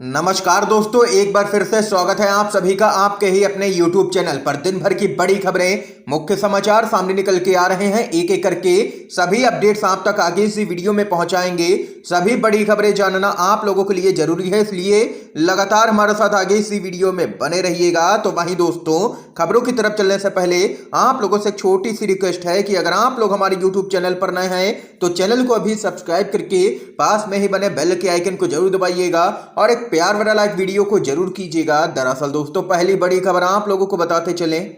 नमस्कार दोस्तों, एक बार फिर से स्वागत है आप सभी का आपके ही अपने YouTube चैनल पर। दिन भर की बड़ी खबरें, मुख्य समाचार सामने निकल के आ रहे हैं। एक एक करके सभी अपडेट्स आप तक आगे इसी वीडियो में पहुंचाएंगे। सभी बड़ी खबरें जानना आप लोगों के लिए जरूरी है, इसलिए लगातार हमारे साथ आगे इसी वीडियो में बने रहिएगा। तो वहीं दोस्तों, खबरों की तरफ चलने से पहले आप लोगों से एक छोटी सी रिक्वेस्ट है कि अगर आप लोग हमारे YouTube चैनल पर नए हैं तो चैनल को अभी सब्सक्राइब करके पास में ही बने बेल के आइकन को जरूर दबाइएगा और एक प्यार भरा लाइक वीडियो को जरूर कीजिएगा। दरअसल दोस्तों, पहली बड़ी खबर आप लोगों को बताते चलें।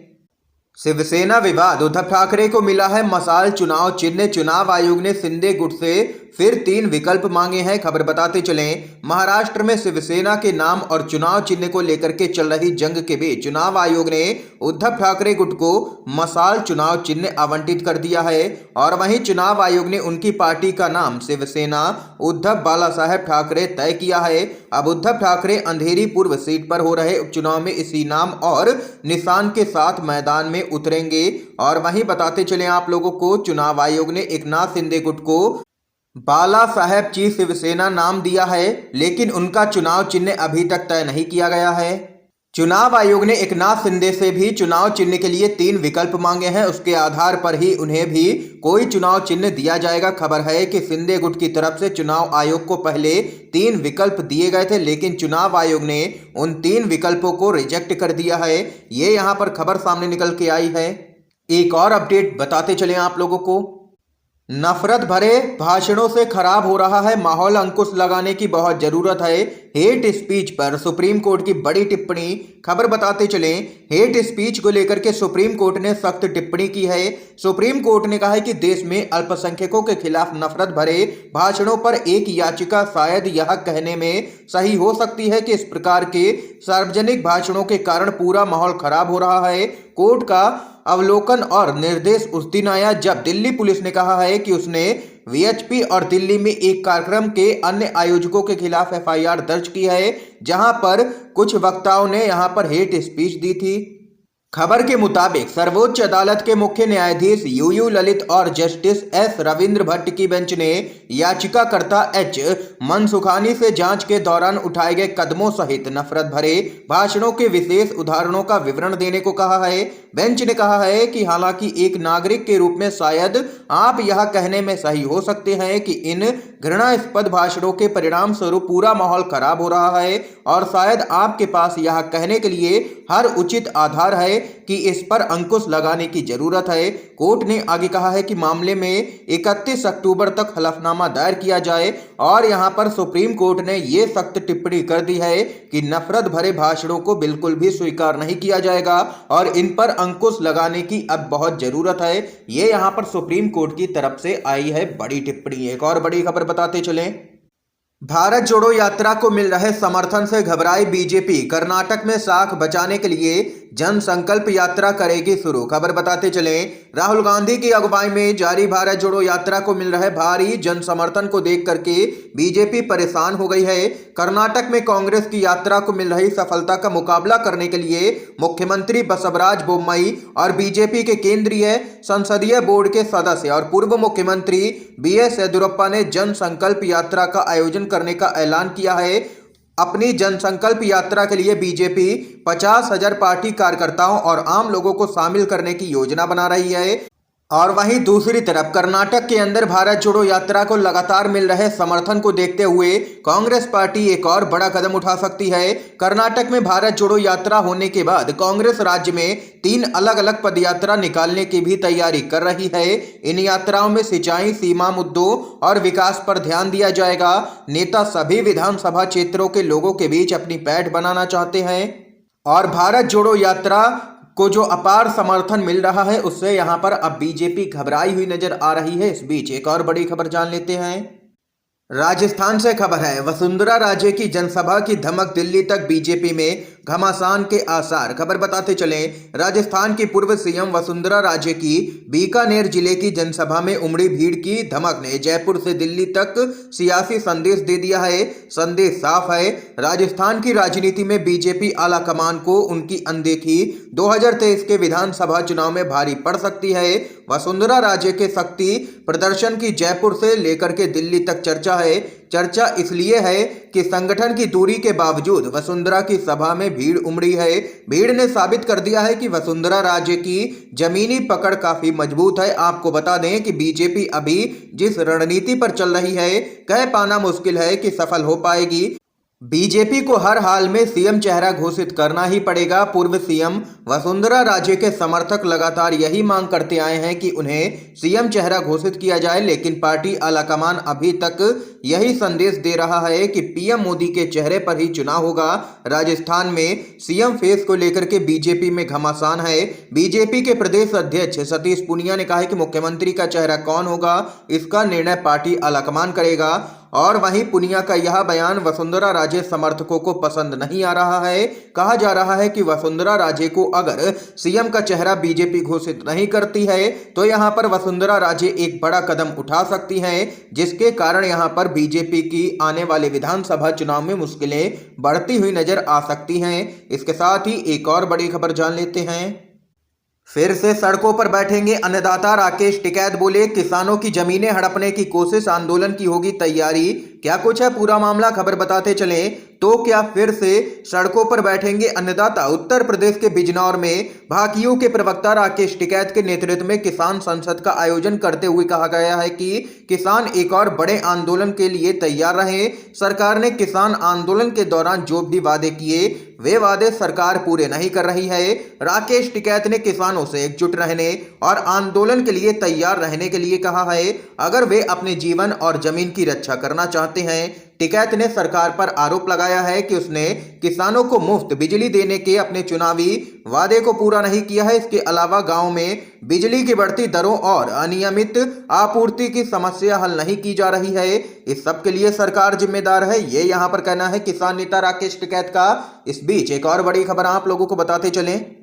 शिवसेना विवाद, उद्धव ठाकरे को मिला है मशाल चुनाव चिन्ह। चुनाव आयोग ने शिंदे गुट से फिर 3 विकल्प मांगे हैं। खबर बताते चलें, महाराष्ट्र में शिवसेना के नाम और चुनाव चिन्ह को लेकर के चल रही जंग के बीच चुनाव आयोग ने उद्धव ठाकरे गुट को मशाल चुनाव चिन्ह आवंटित कर दिया है। और वहीं चुनाव आयोग ने उनकी पार्टी का नाम शिवसेना उद्धव बाला साहेब ठाकरे तय किया है। अब उद्धव ठाकरे अंधेरी पूर्व सीट पर हो रहे उपचुनाव में इसी नाम और निशान के साथ मैदान में उतरेंगे। और वहीं बताते चले आप लोगों को, चुनाव आयोग ने एकनाथ शिंदे गुट को बाला साहेब की शिवसेना नाम दिया है, लेकिन उनका चुनाव चिन्ह अभी तक तय नहीं किया गया है। चुनाव आयोग ने एकनाथ शिंदे से भी चुनाव चिन्ह के लिए 3 विकल्प मांगे हैं। उसके आधार पर ही उन्हें भी कोई चुनाव चिन्ह दिया जाएगा। खबर है कि शिंदे गुट की तरफ से चुनाव आयोग को पहले 3 विकल्प दिए गए थे, लेकिन चुनाव आयोग ने उन 3 विकल्पों को रिजेक्ट कर दिया है। ये यहाँ पर खबर सामने निकल के आई है। एक और अपडेट बताते चले आप लोगों को, नफरत भरे भाषणों से खराब हो रहा है माहौल, अंकुश लगाने की बहुत जरूरत है। हेट स्पीच पर सुप्रीम कोर्ट की बड़ी टिप्पणी। खबर बताते चलें, हेट स्पीच को लेकर के सुप्रीम कोर्ट ने सख्त टिप्पणी की है। सुप्रीम कोर्ट ने कहा है कि देश में अल्पसंख्यकों के खिलाफ नफरत भरे भाषणों पर एक याचिका शायद यह कहने में सही हो सकती है कि इस प्रकार के सार्वजनिक भाषणों के कारण पूरा माहौल खराब हो रहा है। कोर्ट का अवलोकन और निर्देश उस दिन आया जब दिल्ली पुलिस ने कहा है कि उसने वीएचपी और दिल्ली में एक कार्यक्रम के अन्य आयोजकों के खिलाफ एफआईआर दर्ज की है, जहां पर कुछ वक्ताओं ने यहां पर हेट स्पीच दी थी। खबर के मुताबिक सर्वोच्च अदालत के मुख्य न्यायाधीश यूयू ललित और जस्टिस एस रविंद्र भट्ट की बेंच ने याचिकाकर्ता एच मनसुखानी से जांच के दौरान उठाए गए कदमों सहित नफरत भरे भाषणों के विशेष उदाहरणों का विवरण देने को कहा है। बेंच ने कहा है कि हालांकि एक नागरिक के रूप में शायद आप यह कहने में सही हो सकते हैं कि इन घृणास्पद भाषणों के परिणाम स्वरूप पूरा माहौल खराब हो रहा है, और शायद आपके पास यह कहने के लिए हर उचित आधार है कि इस पर अंकुश लगाने की जरूरत है। कोर्ट ने आगे कहा है कि मामले में 31 अक्टूबर तक हलफनामा दायर किया जाए। और यहां पर सुप्रीम कोर्ट ने यह सख्त टिप्पणी कर दी है कि नफरत भरे भाषणों को बिल्कुल भी स्वीकार नहीं किया जाएगा और इन पर अंकुश लगाने की अब बहुत जरूरत है। ये यहां पर सुप्रीम कोर्ट की तरफ से आई है बड़ी टिप्पणी। एक और बड़ी खबर बताते चलें, भारत जोड़ो यात्रा को मिल रहे समर्थन से घबराई बीजेपी, कर्नाटक में साख बचाने के लिए जन संकल्प यात्रा करेगी शुरू। खबर बताते चलें, राहुल गांधी की अगुवाई में जारी भारत जोड़ो यात्रा को मिल रहे भारी जन समर्थन को देख करके बीजेपी परेशान हो गई है। कर्नाटक में कांग्रेस की यात्रा को मिल रही सफलता का मुकाबला करने के लिए मुख्यमंत्री बसवराज बोम्मई और बीजेपी के केंद्रीय संसदीय बोर्ड के सदस्य और पूर्व मुख्यमंत्री बीएस येदियुरप्पा ने जन संकल्प यात्रा का आयोजन करने का ऐलान किया है। अपनी जनसंकल्प यात्रा के लिए बीजेपी 50,000 पार्टी कार्यकर्ताओं और आम लोगों को शामिल करने की योजना बना रही है। और वहीं दूसरी तरफ कर्नाटक के अंदर भारत जोड़ो यात्रा को लगातार मिल रहे समर्थन को देखते हुए कांग्रेस पार्टी एक और बड़ा कदम उठा सकती है। कर्नाटक में भारत जोड़ो यात्रा होने के बाद कांग्रेस राज्य में 3 अलग अलग पदयात्रा निकालने की भी तैयारी कर रही है। इन यात्राओं में सिंचाई, सीमा मुद्दों और विकास पर ध्यान दिया जाएगा। नेता सभी विधानसभा क्षेत्रों के लोगों के बीच अपनी पैठ बनाना चाहते हैं और भारत जोड़ो यात्रा को जो अपार समर्थन मिल रहा है उससे यहां पर अब बीजेपी घबराई हुई नजर आ रही है। इस बीच एक और बड़ी खबर जान लेते हैं। राजस्थान से खबर है, वसुंधरा राजे की जनसभा की धमक, दिल्ली तक बीजेपी में घमासान के आसार। खबर बताते चलें, राजस्थान की पूर्व सीएम वसुंधरा राजे की बीकानेर जिले की जनसभा में उमड़ी भीड़ की धमक ने जयपुर से दिल्ली तक सियासी संदेश दे दिया है। संदेश साफ है, राजस्थान की राजनीति में बीजेपी आला कमान को उनकी अनदेखी 2023 के विधानसभा चुनाव में भारी पड़ सकती है। वसुंधरा राजे के शक्ति प्रदर्शन की जयपुर से लेकर के दिल्ली तक चर्चा है। चर्चा इसलिए है कि संगठन की दूरी के बावजूद वसुंधरा की सभा में भीड़ उमड़ी है। भीड़ ने साबित कर दिया है कि वसुंधरा राजे की जमीनी पकड़ काफी मजबूत है। आपको बता दें कि बीजेपी अभी जिस रणनीति पर चल रही है, कह पाना मुश्किल है कि सफल हो पाएगी। बीजेपी को हर हाल में सीएम चेहरा घोषित करना ही पड़ेगा। पूर्व सीएम वसुंधरा राजे के समर्थक लगातार यही मांग करते आए हैं कि उन्हें सीएम चेहरा घोषित किया जाए, लेकिन पार्टी आलाकमान अभी तक यही संदेश दे रहा है कि पीएम मोदी के चेहरे पर ही चुनाव होगा। राजस्थान में सीएम फेस को लेकर के बीजेपी में घमासान है। बीजेपी के प्रदेश अध्यक्ष सतीश पूनिया ने कहा है कि मुख्यमंत्री का चेहरा कौन होगा, इसका निर्णय पार्टी आलाकमान करेगा। और वहीं पुनिया का यह बयान वसुंधरा राजे समर्थकों को पसंद नहीं आ रहा है। कहा जा रहा है कि वसुंधरा राजे को अगर सीएम का चेहरा बीजेपी घोषित नहीं करती है तो यहां पर वसुंधरा राजे एक बड़ा कदम उठा सकती हैं, जिसके कारण यहां पर बीजेपी की आने वाले विधानसभा चुनाव में मुश्किलें बढ़ती हुई नजर आ सकती हैं। इसके साथ ही एक और बड़ी खबर जान लेते हैं। फिर से सड़कों पर बैठेंगे अन्नदाता। राकेश टिकैत बोले, किसानों की जमीनें हड़पने की कोशिश, आंदोलन की होगी तैयारी। क्या कुछ है पूरा मामला, खबर बताते चलें। तो क्या फिर से सड़कों पर बैठेंगे अन्नदाता? उत्तर प्रदेश के बिजनौर में भाकियू के प्रवक्ता राकेश टिकैत के नेतृत्व में किसान संसद का आयोजन करते हुए कहा गया है कि किसान एक और बड़े आंदोलन के लिए तैयार रहे। सरकार ने किसान आंदोलन के दौरान जो भी वादे किए वे वादे सरकार पूरे नहीं कर रही है। राकेश टिकैत ने किसानों से एकजुट रहने और आंदोलन के लिए तैयार रहने के लिए कहा है, अगर वे अपने जीवन और जमीन की रक्षा करना चाहते हैं। टिकैत ने सरकार पर आरोप लगाया है कि उसने किसानों को मुफ्त बिजली देने के अपने चुनावी वादे को पूरा नहीं किया है। इसके अलावा गांव में बिजली की बढ़ती दरों और अनियमित आपूर्ति की समस्या हल नहीं की जा रही है। इस सब के लिए सरकार जिम्मेदार है, ये यहां पर कहना है किसान नेता राकेश टिकैत का। इस बीच एक और बड़ी खबर आप लोगों को बताते चलें।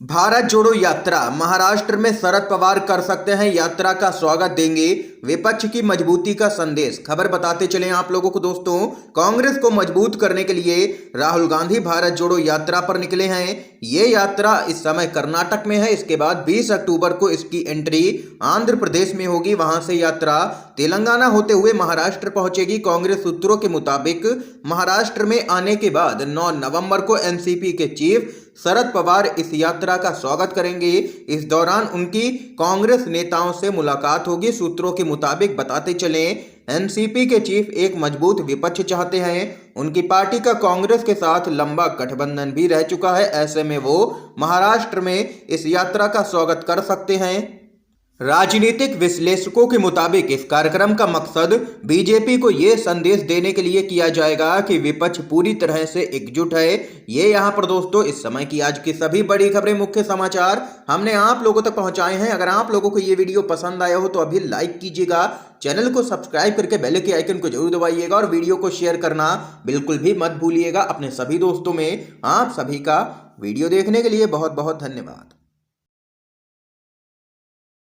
भारत जोड़ो यात्रा, महाराष्ट्र में शरद पवार कर सकते हैं यात्रा का स्वागत, देंगे विपक्ष की मजबूती का संदेश। खबर बताते चलें आप लोगों को दोस्तों, कांग्रेस को मजबूत करने के लिए राहुल गांधी भारत जोड़ो यात्रा पर निकले हैं। ये यात्रा इस समय कर्नाटक में है। इसके बाद 20 अक्टूबर को इसकी एंट्री आंध्र प्रदेश में होगी। वहां से यात्रा तेलंगाना होते हुए महाराष्ट्र पहुंचेगी। कांग्रेस सूत्रों के मुताबिक महाराष्ट्र में आने के बाद 9 नवंबर को एनसीपी के चीफ शरद पवार इस यात्रा का स्वागत करेंगे। इस दौरान उनकी कांग्रेस नेताओं से मुलाकात होगी। सूत्रों के मुताबिक बताते चलें, एनसीपी के चीफ एक मजबूत विपक्ष चाहते हैं। उनकी पार्टी का कांग्रेस के साथ लंबा गठबंधन भी रह चुका है। ऐसे में वो महाराष्ट्र में इस यात्रा का स्वागत कर सकते हैं। राजनीतिक विश्लेषकों के मुताबिक इस कार्यक्रम का मकसद बीजेपी को यह संदेश देने के लिए किया जाएगा कि विपक्ष पूरी तरह से एकजुट है। ये यहाँ पर दोस्तों इस समय की आज की सभी बड़ी खबरें, मुख्य समाचार हमने आप लोगों तक पहुंचाए हैं। अगर आप लोगों को ये वीडियो पसंद आया हो तो अभी लाइक कीजिएगा, चैनल को सब्सक्राइब करके बेल के आइकन को जरूर दबाइएगा और वीडियो को शेयर करना बिल्कुल भी मत भूलिएगा अपने सभी दोस्तों में। आप सभी का वीडियो देखने के लिए बहुत बहुत धन्यवाद।